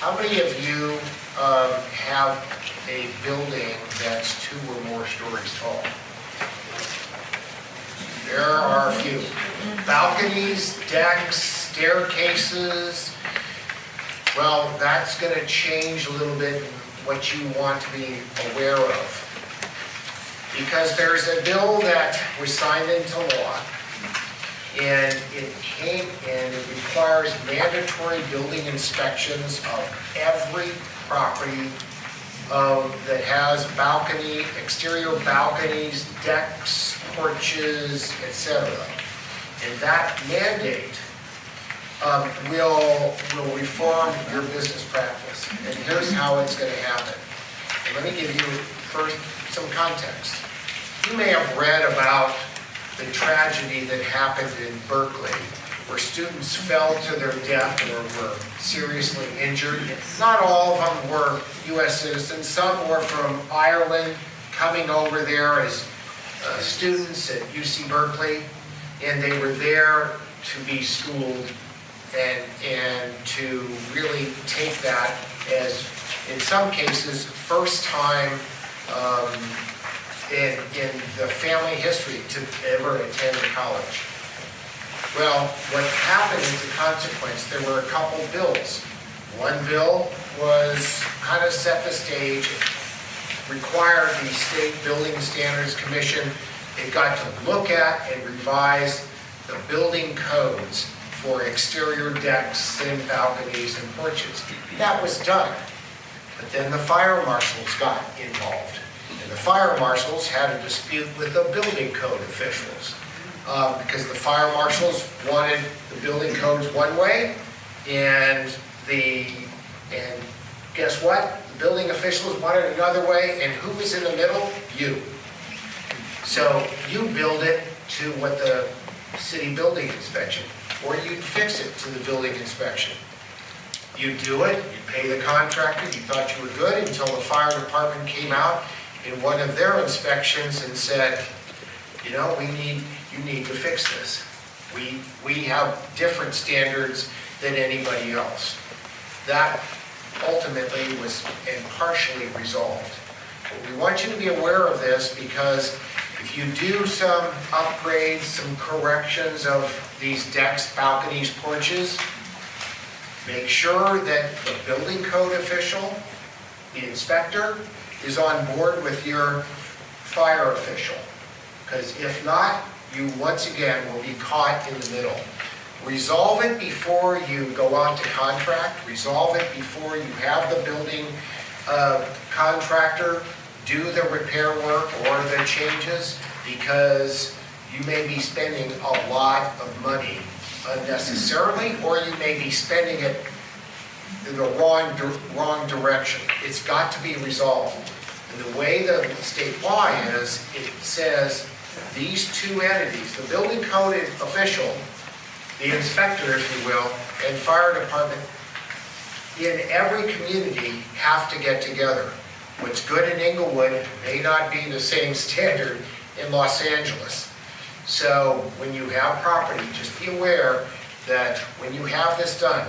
How many of you have a building that's 2 or more stories tall? There are a few. Balconies, decks, staircases. Well, that's going to change a little bit what you want to be aware of. Because there's a bill that was signed into law, and it came and it requires mandatory building inspections of every property that has balcony, exterior balconies, decks, porches, etc. And that mandate will reform your business practice. And here's how it's going to happen. And let me give you first some context. You may have read about the tragedy that happened in Berkeley, where students fell to their death or were seriously injured. Not all of them were U.S. citizens. Some were from Ireland coming over there as students at UC Berkeley, and they were there to be schooled and to really take that as, in some cases, first time in the family history to ever attend college. Well, what happened as a consequence, there were a couple bills. One bill was kind of set the stage, required the State Building Standards Commission, they've got to look at and revise the building codes for exterior decks and balconies and porches. That was done. But then the fire marshals got involved. And the fire marshals had a dispute with the building code officials because the fire marshals wanted the building codes one way, and guess what? The building officials wanted another way, and who was in the middle? You. So you build it to what the city building inspection, or you'd fix it to the building inspection. You do it, you pay the contractor, you thought you were good until the fire department came out in one of their inspections and said, you know, you need to fix this. We have different standards than anybody else. That ultimately was and partially resolved. But we want you to be aware of this because if you do some upgrades, some corrections of these decks, balconies, porches, make sure that the building code official, the inspector, is on board with your fire official. Because if not, you once again will be caught in the middle. Resolve it before you go out to contract. Resolve it before you have the building contractor do the repair work or the changes, because you may be spending a lot of money unnecessarily, or you may be spending it in the wrong direction. It's got to be resolved. And the way the state law is, it says these two entities, the building code official, the inspector, if you will, and fire department, in every community have to get together. What's good in Inglewood may not be the same standard in Los Angeles. So when you have property, just be aware that when you have this done,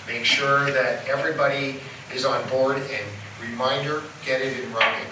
make sure that everybody is on board, and reminder, get it in writing.